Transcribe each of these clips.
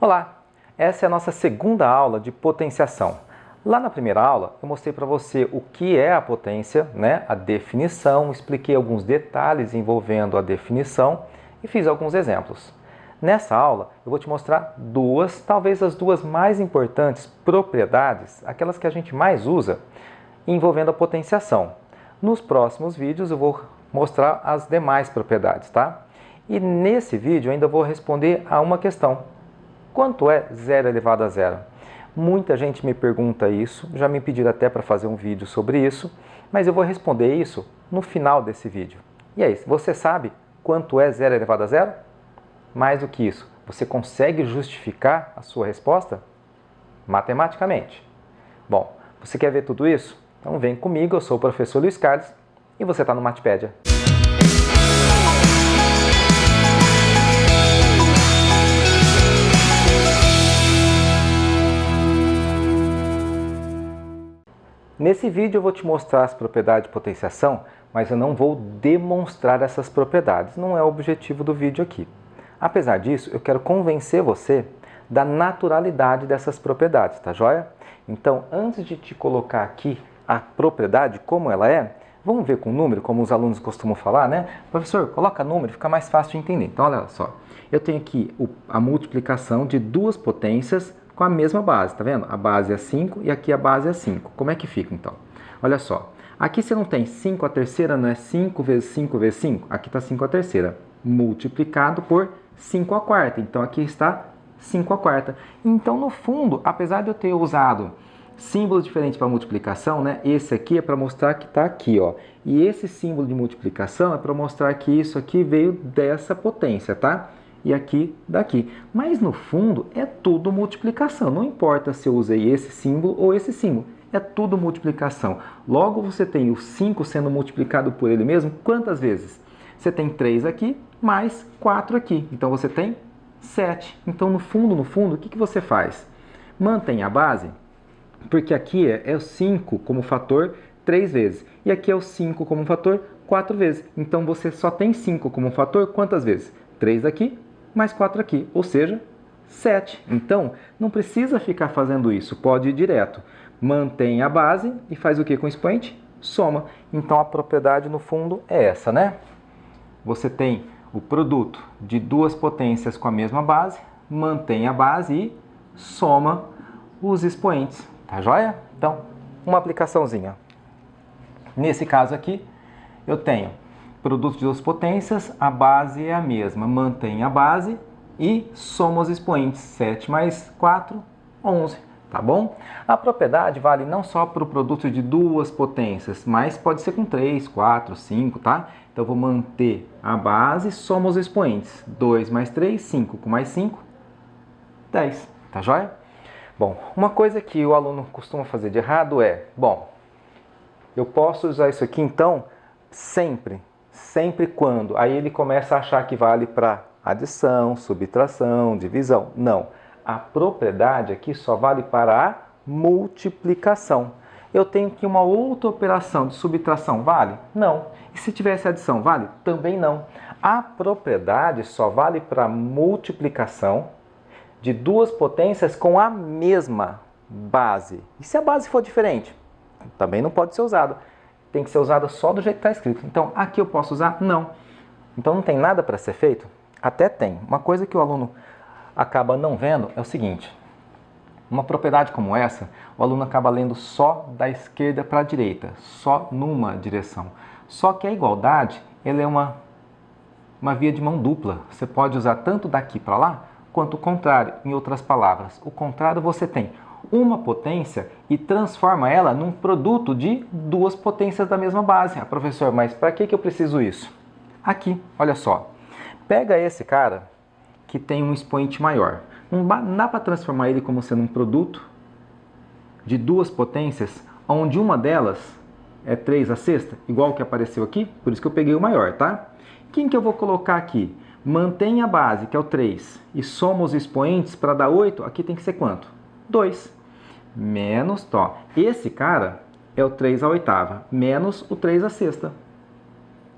Olá, essa é a nossa segunda aula de potenciação. Lá na primeira aula eu mostrei para você o que é a potência, a definição, expliquei alguns detalhes envolvendo a definição e fiz alguns exemplos. Nessa aula eu vou te mostrar duas, talvez as duas mais importantes propriedades, aquelas que a gente mais usa, envolvendo a potenciação. Nos próximos vídeos eu vou mostrar as demais propriedades, tá? E nesse vídeo eu ainda vou responder a uma questão. Quanto é 0 elevado a zero? Muita gente me pergunta isso, já me pediram até para fazer um vídeo sobre isso, mas eu vou responder isso no final desse vídeo. E é isso, você sabe quanto é 0 elevado a zero? Mais do que isso, você consegue justificar a sua resposta? Matematicamente. Bom, você quer ver tudo isso? Então vem comigo, eu sou o professor Luiz Carlos e você está no Matpédia. Nesse vídeo eu vou te mostrar as propriedades de potenciação, mas eu não vou demonstrar essas propriedades, não é o objetivo do vídeo aqui. Apesar disso, eu quero convencer você da naturalidade dessas propriedades, tá joia? Então, antes de te colocar aqui a propriedade, como ela é, vamos ver com número, como os alunos costumam falar, né? Professor, coloca número, fica mais fácil de entender. Então, olha só, eu tenho aqui a multiplicação de duas potências com a mesma base, tá vendo? A base é 5 e aqui a base é 5. Como é que fica, então? Olha só, aqui você não tem 5 a terceira, não é 5 vezes 5 vezes 5? Aqui está 5 a terceira, multiplicado por 5 a quarta. Então, aqui está 5 a quarta. Então, no fundo, apesar de eu ter usado símbolos diferentes para multiplicação, esse aqui é para mostrar que está aqui, ó. E esse símbolo de multiplicação é para mostrar que isso aqui veio dessa potência, tá? E aqui daqui. Mas no fundo é tudo multiplicação. Não importa se eu usei esse símbolo ou esse símbolo. É tudo multiplicação. Logo você tem o 5 sendo multiplicado por ele mesmo. Quantas vezes? Você tem 3 aqui mais 4 aqui. Então você tem 7. Então no fundo, o que você faz? Mantém a base, porque aqui é o 5 como fator 3 vezes. E aqui é o 5 como fator 4 vezes. Então você só tem 5 como fator quantas vezes? 3 aqui mais 4 aqui, ou seja, 7. Então, não precisa ficar fazendo isso, pode ir direto. Mantém a base e faz o que com o expoente? Soma. Então, a propriedade, no fundo, é essa, né? Você tem o produto de duas potências com a mesma base, mantém a base e soma os expoentes. Tá joia? Então, uma aplicaçãozinha. Nesse caso aqui, eu tenho produto de duas potências, a base é a mesma, mantém a base e soma os expoentes, 7 mais 4, 11, tá bom? A propriedade vale não só para o produto de duas potências, mas pode ser com 3, 4, 5, tá? Então, eu vou manter a base, soma os expoentes, 2 mais 3, 5, com mais 5, 10, tá joia? Bom, uma coisa que o aluno costuma fazer de errado é, eu posso usar isso aqui então sempre quando, aí ele começa a achar que vale para adição, subtração, divisão. Não, a propriedade aqui só vale para a multiplicação. Eu tenho aqui uma outra operação de subtração, vale? Não. E se tivesse adição, vale? Também não. A propriedade só vale para multiplicação de duas potências com a mesma base. E se a base for diferente? Também não pode ser usada. Tem que ser usada só do jeito que está escrito. Então, aqui eu posso usar? Não. Então, não tem nada para ser feito? Até tem. Uma coisa que o aluno acaba não vendo é o seguinte. Uma propriedade como essa, o aluno acaba lendo só da esquerda para a direita, só numa direção. Só que a igualdade, ela é uma via de mão dupla. Você pode usar tanto daqui para lá, quanto o contrário. Em outras palavras, o contrário você tem uma potência e transforma ela num produto de duas potências da mesma base. Professor, mas para que eu preciso isso? Aqui, olha só. Pega esse cara que tem um expoente maior. Não dá para transformar ele como sendo um produto de duas potências, onde uma delas é 3 a sexta, igual que apareceu aqui, por isso que eu peguei o maior, tá? Quem que eu vou colocar aqui? Mantém a base, que é o 3, e soma os expoentes para dar 8, aqui tem que ser quanto? 2. Menos, esse cara é o 3 a oitava, menos o 3 a sexta.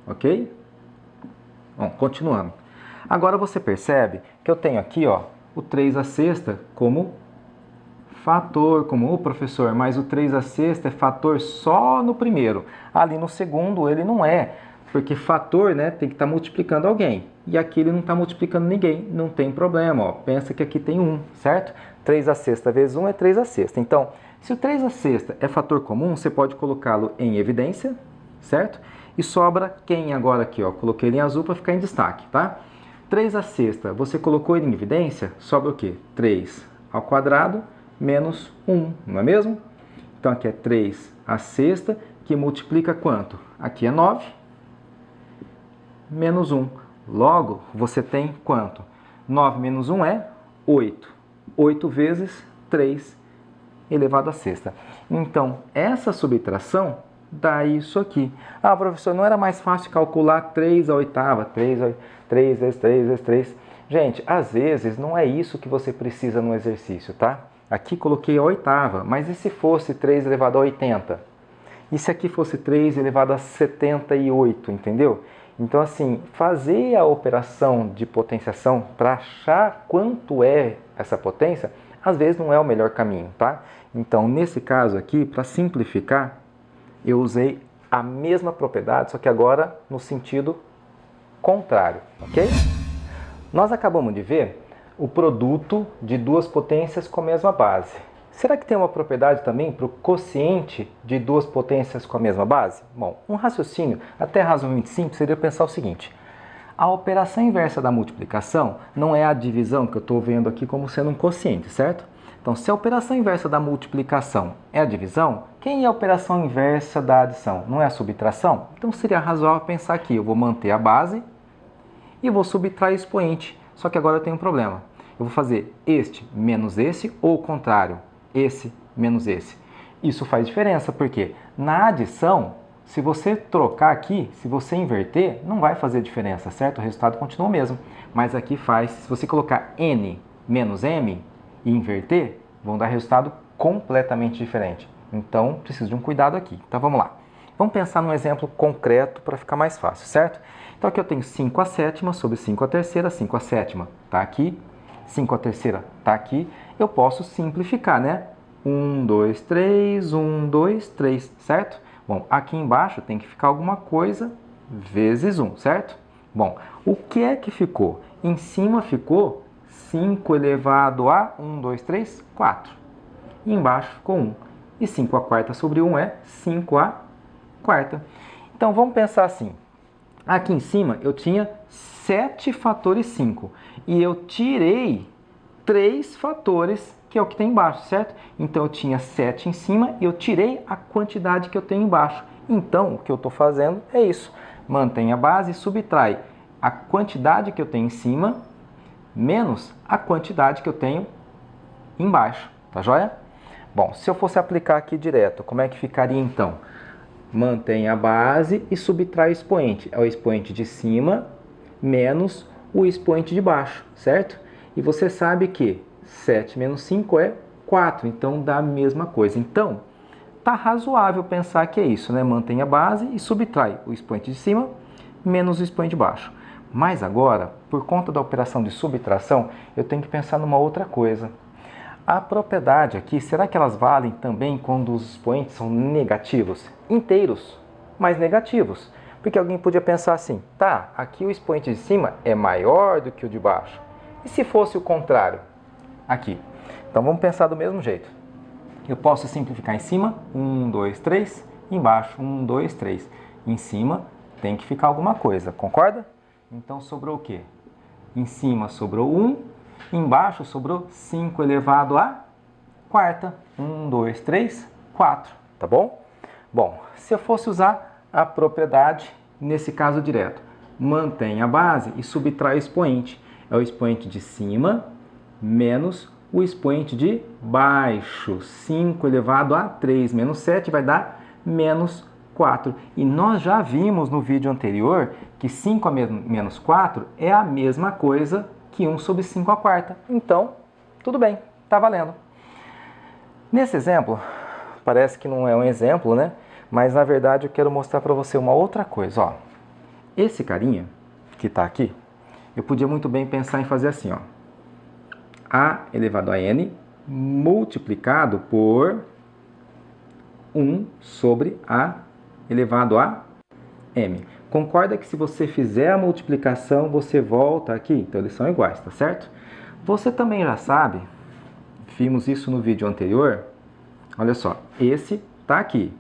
Ok? Bom, continuando. Agora você percebe que eu tenho aqui, o 3 à sexta como fator, como o professor, mas o 3 à sexta é fator só no primeiro. Ali no segundo ele não é, porque fator, né, tem que estar multiplicando alguém. E aqui ele não está multiplicando ninguém, não tem problema. Ó. Pensa que aqui tem 1, certo? 3 à sexta vezes 1 é 3 à sexta. Então, se o 3 à sexta é fator comum, você pode colocá-lo em evidência, certo? E sobra quem agora aqui? Ó? Coloquei ele em azul para ficar em destaque, tá? 3 à sexta, você colocou ele em evidência, sobra o quê? 3 ao quadrado menos 1, não é mesmo? Então aqui é 3 à sexta, que multiplica quanto? Aqui é 9, menos 1. Logo, você tem quanto? 9 menos 1 é 8. 8 vezes 3 elevado à sexta. Então, essa subtração dá isso aqui. Ah, professor, não era mais fácil calcular 3 à oitava? 3 vezes 3 vezes 3. Gente, às vezes não é isso que você precisa no exercício, tá? Aqui coloquei a oitava, mas e se fosse 3 elevado a 80? E se aqui fosse 3 elevado a 78, entendeu? Então, assim, fazer a operação de potenciação para achar quanto é essa potência, às vezes não é o melhor caminho, tá? Então, nesse caso aqui, para simplificar, eu usei a mesma propriedade, só que agora no sentido contrário, ok? Nós acabamos de ver o produto de duas potências com a mesma base. Será que tem uma propriedade também para o quociente de duas potências com a mesma base? Bom, um raciocínio até razoavelmente simples seria pensar o seguinte. A operação inversa da multiplicação não é a divisão que eu estou vendo aqui como sendo um quociente, certo? Então, se a operação inversa da multiplicação é a divisão, quem é a operação inversa da adição? Não é a subtração? Então, seria razoável pensar aqui, eu vou manter a base e vou subtrair o expoente. Só que agora eu tenho um problema. Eu vou fazer este menos esse ou o contrário, esse menos esse. Isso faz diferença, porque na adição, se você trocar aqui, se você inverter, não vai fazer diferença, certo? O resultado continua o mesmo. Mas aqui faz, se você colocar n menos m e inverter, vão dar resultado completamente diferente. Então, preciso de um cuidado aqui. Então, vamos lá. Vamos pensar num exemplo concreto para ficar mais fácil, certo? Então, aqui eu tenho 5 à sétima sobre 5 à terceira. 5 à sétima está aqui, 5 à terceira está aqui. Eu posso simplificar, né? 1, 2, 3, 1, 2, 3, certo? Bom, aqui embaixo tem que ficar alguma coisa vezes 1, certo? Bom, o que é que ficou? Em cima ficou 5 elevado a 1, 2, 3, 4. E embaixo ficou 1. E 5 à quarta sobre 1 é 5 à quarta. Então, vamos pensar assim. Aqui em cima eu tinha 7 fatores 5. E eu tirei 3 fatores, que é o que tem embaixo, certo? Então, eu tinha 7 em cima e eu tirei a quantidade que eu tenho embaixo. Então, o que eu estou fazendo é isso. Mantém a base e subtrai a quantidade que eu tenho em cima menos a quantidade que eu tenho embaixo, tá joia? Bom, se eu fosse aplicar aqui direto, como é que ficaria então? Mantém a base e subtrai o expoente. É o expoente de cima menos o expoente de baixo, certo? E você sabe que 7 menos 5 é 4, então dá a mesma coisa. Então, tá razoável pensar que é isso, né? Mantém a base e subtrai o expoente de cima menos o expoente de baixo. Mas agora, por conta da operação de subtração, eu tenho que pensar numa outra coisa. A propriedade aqui, será que elas valem também quando os expoentes são negativos? Inteiros, mas negativos. Porque alguém podia pensar assim, tá, aqui o expoente de cima é maior do que o de baixo. E se fosse o contrário? Aqui. Então vamos pensar do mesmo jeito. Eu posso simplificar em cima, 1, 2, 3, embaixo, 1, 2, 3. Em cima tem que ficar alguma coisa, concorda? Então, sobrou o quê? Em cima sobrou 1, embaixo sobrou 5 elevado à quarta. 1, 2, 3, 4, tá bom? Bom, se eu fosse usar a propriedade, nesse caso direto, mantém a base e subtrai o expoente. É o expoente de cima menos o expoente de baixo. 5 elevado a 3 menos 7 vai dar menos 4. E nós já vimos no vídeo anterior que 5 a menos 4 é a mesma coisa que 1 sobre 5 à quarta. Então, tudo bem, está valendo. Nesse exemplo, parece que não é um exemplo, né? Mas na verdade eu quero mostrar para você uma outra coisa. Ó. Esse carinha que está aqui, eu podia muito bem pensar em fazer assim. Ó. A elevado a N multiplicado por 1 sobre A elevado a M. Concorda que se você fizer a multiplicação, você volta aqui? Então, eles são iguais, tá certo? Você também já sabe, vimos isso no vídeo anterior, olha só, esse tá aqui,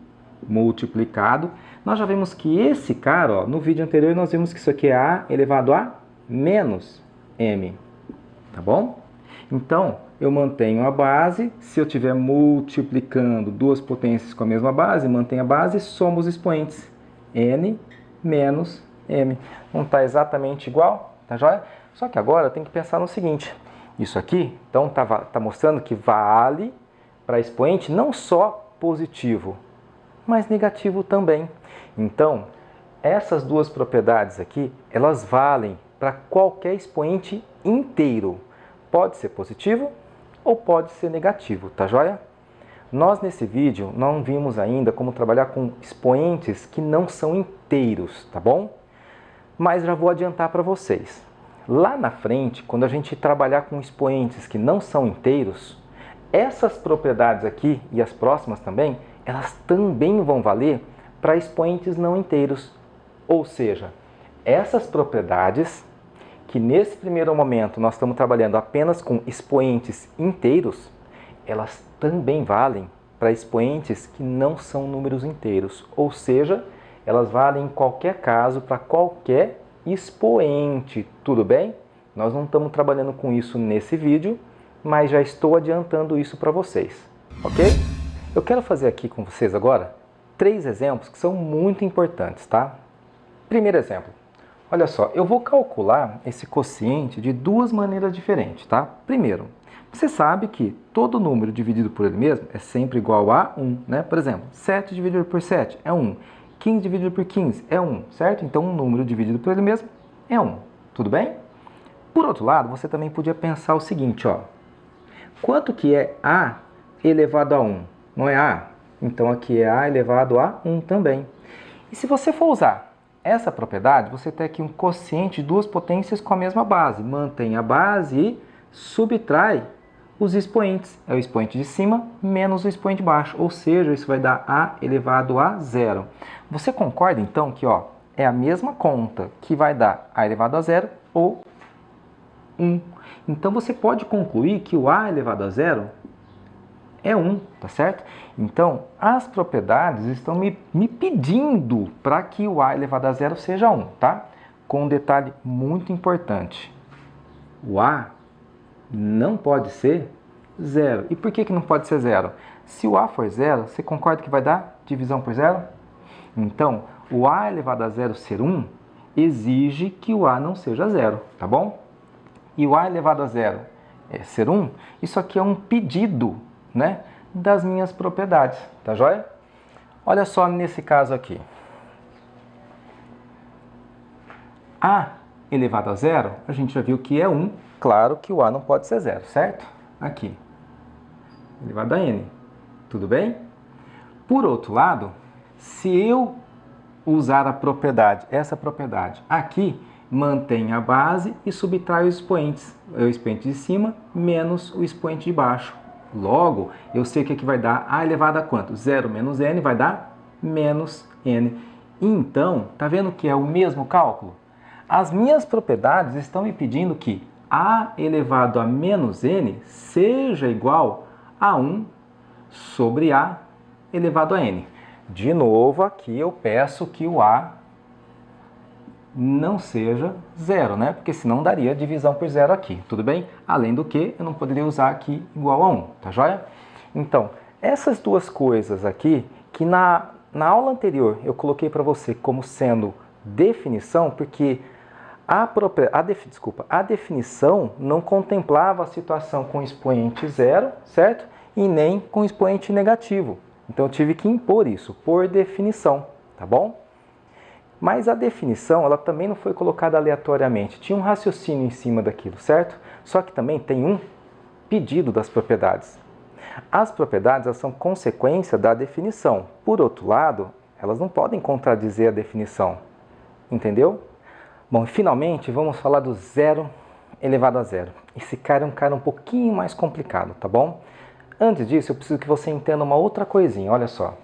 multiplicado. Nós já vimos que esse cara, ó, no vídeo anterior, nós vimos que isso aqui é A elevado a menos M, tá bom? Então, eu mantenho a base, se eu estiver multiplicando duas potências com a mesma base, mantenho a base e somo os expoentes. N menos M. Não está exatamente igual, tá joia? Só que agora eu tenho que pensar no seguinte. Isso aqui, então, tá mostrando que vale para expoente não só positivo, mas negativo também. Então, essas duas propriedades aqui, elas valem para qualquer expoente inteiro. Pode ser positivo ou pode ser negativo, tá joia? Nós nesse vídeo não vimos ainda como trabalhar com expoentes que não são inteiros, tá bom? Mas já vou adiantar para vocês. Lá na frente, quando a gente trabalhar com expoentes que não são inteiros, essas propriedades aqui e as próximas também, elas também vão valer para expoentes não inteiros. Ou seja, essas propriedades que nesse primeiro momento nós estamos trabalhando apenas com expoentes inteiros, elas também valem para expoentes que não são números inteiros. Ou seja, elas valem em qualquer caso para qualquer expoente. Tudo bem? Nós não estamos trabalhando com isso nesse vídeo, mas já estou adiantando isso para vocês. Ok? Eu quero fazer aqui com vocês agora 3 exemplos que são muito importantes, tá? Primeiro exemplo. Olha só, eu vou calcular esse quociente de 2 maneiras diferentes, tá? Primeiro, você sabe que todo número dividido por ele mesmo é sempre igual a 1, né? Por exemplo, 7 dividido por 7 é 1, 15 dividido por 15 é 1, certo? Então, um número dividido por ele mesmo é 1, tudo bem? Por outro lado, você também podia pensar o seguinte, ó. Quanto que é A elevado a 1? Não é A? Então, aqui é A elevado a 1 também. E se você for usar essa propriedade, você tem aqui um quociente de 2 potências com a mesma base. Mantém a base e subtrai os expoentes. É o expoente de cima menos o expoente de baixo. Ou seja, isso vai dar A elevado a 0. Você concorda, então, que ó, é a mesma conta que vai dar A elevado a 0 ou 1. Então, você pode concluir que o A elevado a 0 é 1, tá certo? Então, as propriedades estão me pedindo para que o A elevado a 0 seja 1, tá? Com um detalhe muito importante. O A não pode ser 0. E por que não pode ser 0? Se o A for 0, você concorda que vai dar divisão por 0? Então, o A elevado a 0 ser 1 exige que o A não seja 0, tá bom? E o A elevado a 0 ser 1, isso aqui é um pedido, né, das minhas propriedades, tá joia? Olha só nesse caso aqui. A elevado a 0, a gente já viu que é 1. Claro que o A não pode ser 0, certo? Aqui. Elevado a N. Tudo bem? Por outro lado, se eu usar a propriedade, essa propriedade aqui, mantém a base e subtrai os expoentes. É o expoente de cima menos o expoente de baixo. Logo, eu sei que aqui vai dar A elevado a quanto? 0 menos N vai dar menos N. Então, tá vendo que é o mesmo cálculo? As minhas propriedades estão me pedindo que A elevado a menos N seja igual a 1 sobre A elevado a N. De novo, aqui eu peço que o A não seja 0, né? Porque senão daria divisão por 0 aqui, tudo bem? Além do que, eu não poderia usar aqui igual a 1, tá joia? Então, essas duas coisas aqui, que na aula anterior eu coloquei para você como sendo definição, porque a definição não contemplava a situação com expoente 0, certo? E nem com expoente negativo. Então, eu tive que impor isso, por definição, tá bom? Mas a definição, ela também não foi colocada aleatoriamente. Tinha um raciocínio em cima daquilo, certo? Só que também tem um pedido das propriedades. As propriedades, elas são consequência da definição. Por outro lado, elas não podem contradizer a definição. Entendeu? Bom, finalmente, vamos falar do zero elevado a zero. Esse cara é um cara um pouquinho mais complicado, tá bom? Antes disso, eu preciso que você entenda uma outra coisinha, olha só.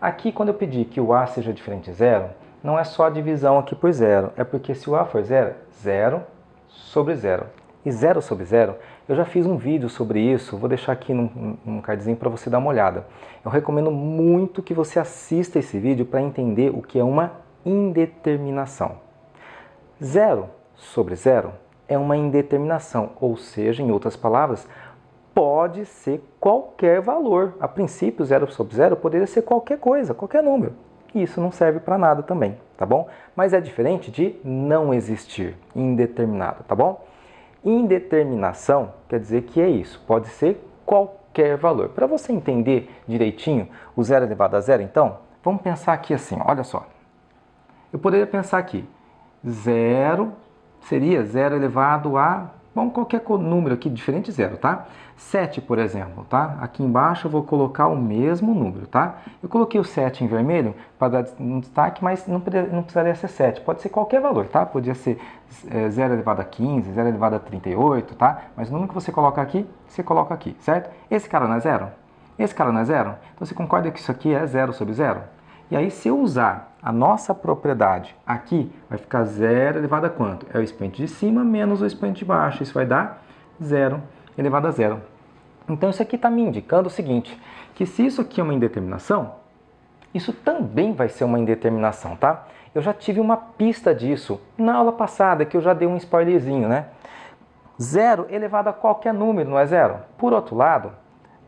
Aqui, quando eu pedir que o A seja diferente de zero, não é só a divisão aqui por zero, é porque se o A for zero, zero sobre zero. E zero sobre zero, eu já fiz um vídeo sobre isso, vou deixar aqui num cardzinho para você dar uma olhada. Eu recomendo muito que você assista esse vídeo para entender o que é uma indeterminação. Zero sobre zero é uma indeterminação, ou seja, em outras palavras, pode ser qualquer valor. A princípio, 0 sobre 0 poderia ser qualquer coisa, qualquer número. E isso não serve para nada também, tá bom? Mas é diferente de não existir, indeterminado, tá bom? Indeterminação quer dizer que é isso, pode ser qualquer valor. Para você entender direitinho o 0 elevado a zero, então, vamos pensar aqui assim, olha só. Eu poderia pensar aqui, 0 seria 0 elevado a, bom, qualquer número aqui diferente de 0, tá? 7, por exemplo, tá? Aqui embaixo eu vou colocar o mesmo número, tá? Eu coloquei o 7 em vermelho para dar um destaque, mas não precisaria ser 7. Pode ser qualquer valor, tá? Podia ser 0 elevado a 15, 0 elevado a 38, tá? Mas o número que você coloca aqui, você coloca aqui, certo? Esse cara não é 0? Esse cara não é 0? Então você concorda que isso aqui é 0 sobre 0? E aí, se eu usar a nossa propriedade aqui, vai ficar 0 elevado a quanto? É o expoente de cima menos o expoente de baixo. Isso vai dar 0 elevado a zero. Então, isso aqui está me indicando o seguinte, que se isso aqui é uma indeterminação, isso também vai ser uma indeterminação, tá? Eu já tive uma pista disso na aula passada, que eu já dei um spoilerzinho, né? 0 elevado a qualquer número, não é 0? Por outro lado,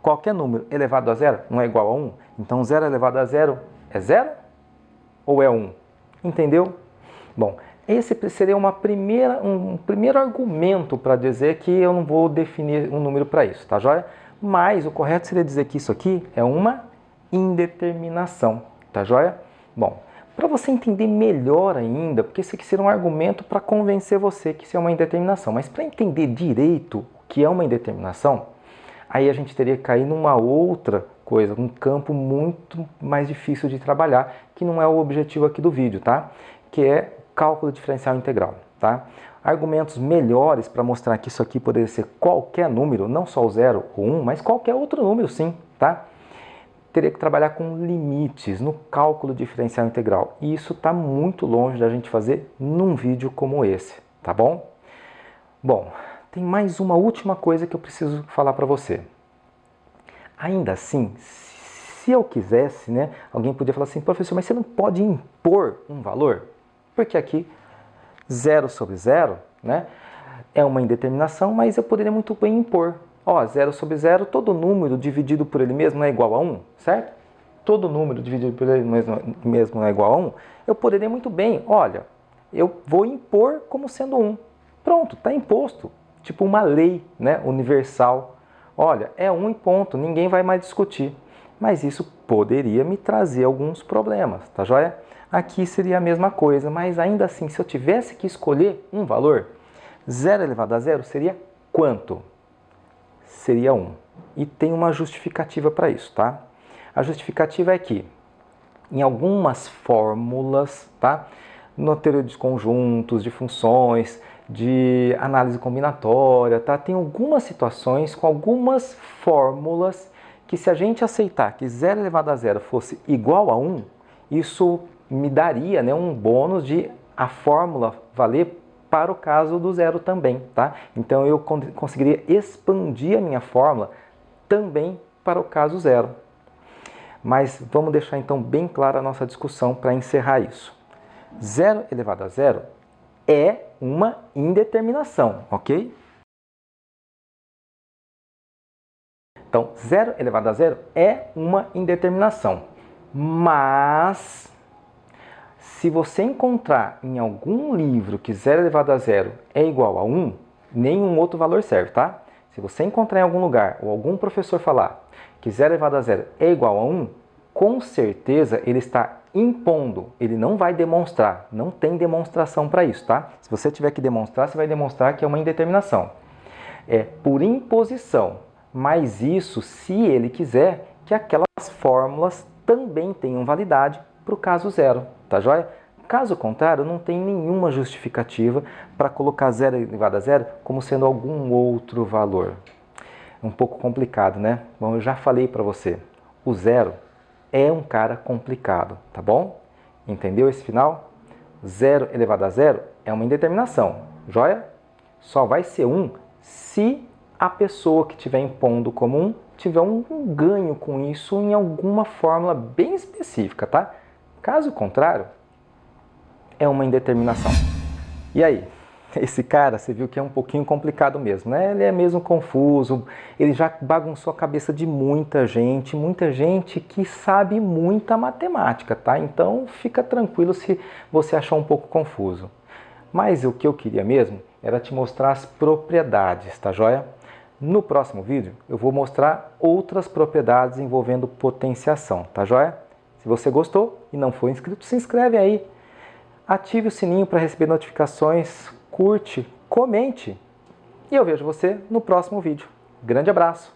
qualquer número elevado a zero não é igual a 1? Então, 0 elevado a zero é 0 ou é 1? Entendeu? Bom, esse seria um primeiro argumento para dizer que eu não vou definir um número para isso, tá joia? Mas o correto seria dizer que isso aqui é uma indeterminação, tá joia? Bom, para você entender melhor ainda, porque esse aqui seria um argumento para convencer você que isso é uma indeterminação, mas para entender direito o que é uma indeterminação, aí a gente teria que cair numa outra coisa, um campo muito mais difícil de trabalhar, que não é o objetivo aqui do vídeo, tá? Que é cálculo diferencial integral, tá? Argumentos melhores para mostrar que isso aqui poderia ser qualquer número, não só o 0 ou 1, mas qualquer outro número sim, tá? Teria que trabalhar com limites no cálculo diferencial integral. E isso está muito longe da gente fazer num vídeo como esse, tá bom? Bom, tem mais uma última coisa que eu preciso falar para você. Ainda assim, se eu quisesse, né, alguém podia falar assim, professor, mas você não pode impor um valor? Porque aqui 0 sobre 0, né, é uma indeterminação, mas eu poderia muito bem impor. Ó, 0 sobre 0, todo número dividido por ele mesmo não é igual a 1, certo? Todo número dividido por ele mesmo não é igual a 1. Eu poderia muito bem, olha, eu vou impor como sendo 1. Pronto, está imposto. Tipo uma lei, né, universal. Olha, é 1 e ponto, ninguém vai mais discutir. Mas isso poderia me trazer alguns problemas, tá joia? Aqui seria a mesma coisa, mas ainda assim, se eu tivesse que escolher um valor, 0 elevado a zero seria quanto? Seria 1. E tem uma justificativa para isso, tá? A justificativa é que, em algumas fórmulas, tá? Na teoria dos conjuntos, de funções, de análise combinatória, tá? Tem algumas situações com algumas fórmulas que, se a gente aceitar que 0 elevado a zero fosse igual a 1, isso me daria, né, um bônus de a fórmula valer para o caso do zero também, tá? Então eu conseguiria expandir a minha fórmula também para o caso zero. Mas vamos deixar então bem clara a nossa discussão para encerrar isso. 0 elevado a zero é uma indeterminação, ok? Então, 0 elevado a zero é uma indeterminação, mas se você encontrar em algum livro que 0 elevado a zero é igual a 1, nenhum outro valor serve, tá? Se você encontrar em algum lugar ou algum professor falar que 0 elevado a zero é igual a 1, com certeza ele está impondo, ele não vai demonstrar, não tem demonstração para isso, tá? Se você tiver que demonstrar, você vai demonstrar que é uma indeterminação. É por imposição, mas isso se ele quiser que aquelas fórmulas também tenham validade para o caso zero, tá joia? Caso contrário, não tem nenhuma justificativa para colocar 0 elevado a zero como sendo algum outro valor. É um pouco complicado, né? Bom, eu já falei para você, o zero é um cara complicado, tá bom? Entendeu esse final? 0 elevado a zero é uma indeterminação, joia? Só vai ser 1 se a pessoa que estiver impondo como 1 tiver um ganho com isso em alguma fórmula bem específica, tá? Caso contrário, é uma indeterminação. E aí? Esse cara, você viu que é um pouquinho complicado mesmo, né? Ele é mesmo confuso, ele já bagunçou a cabeça de muita gente que sabe muita matemática, tá? Então fica tranquilo se você achar um pouco confuso. Mas o que eu queria mesmo era te mostrar as propriedades, tá joia? No próximo vídeo eu vou mostrar outras propriedades envolvendo potenciação, tá joia? Se você gostou e não for inscrito, se inscreve aí. Ative o sininho para receber notificações, curte, comente. E eu vejo você no próximo vídeo. Grande abraço!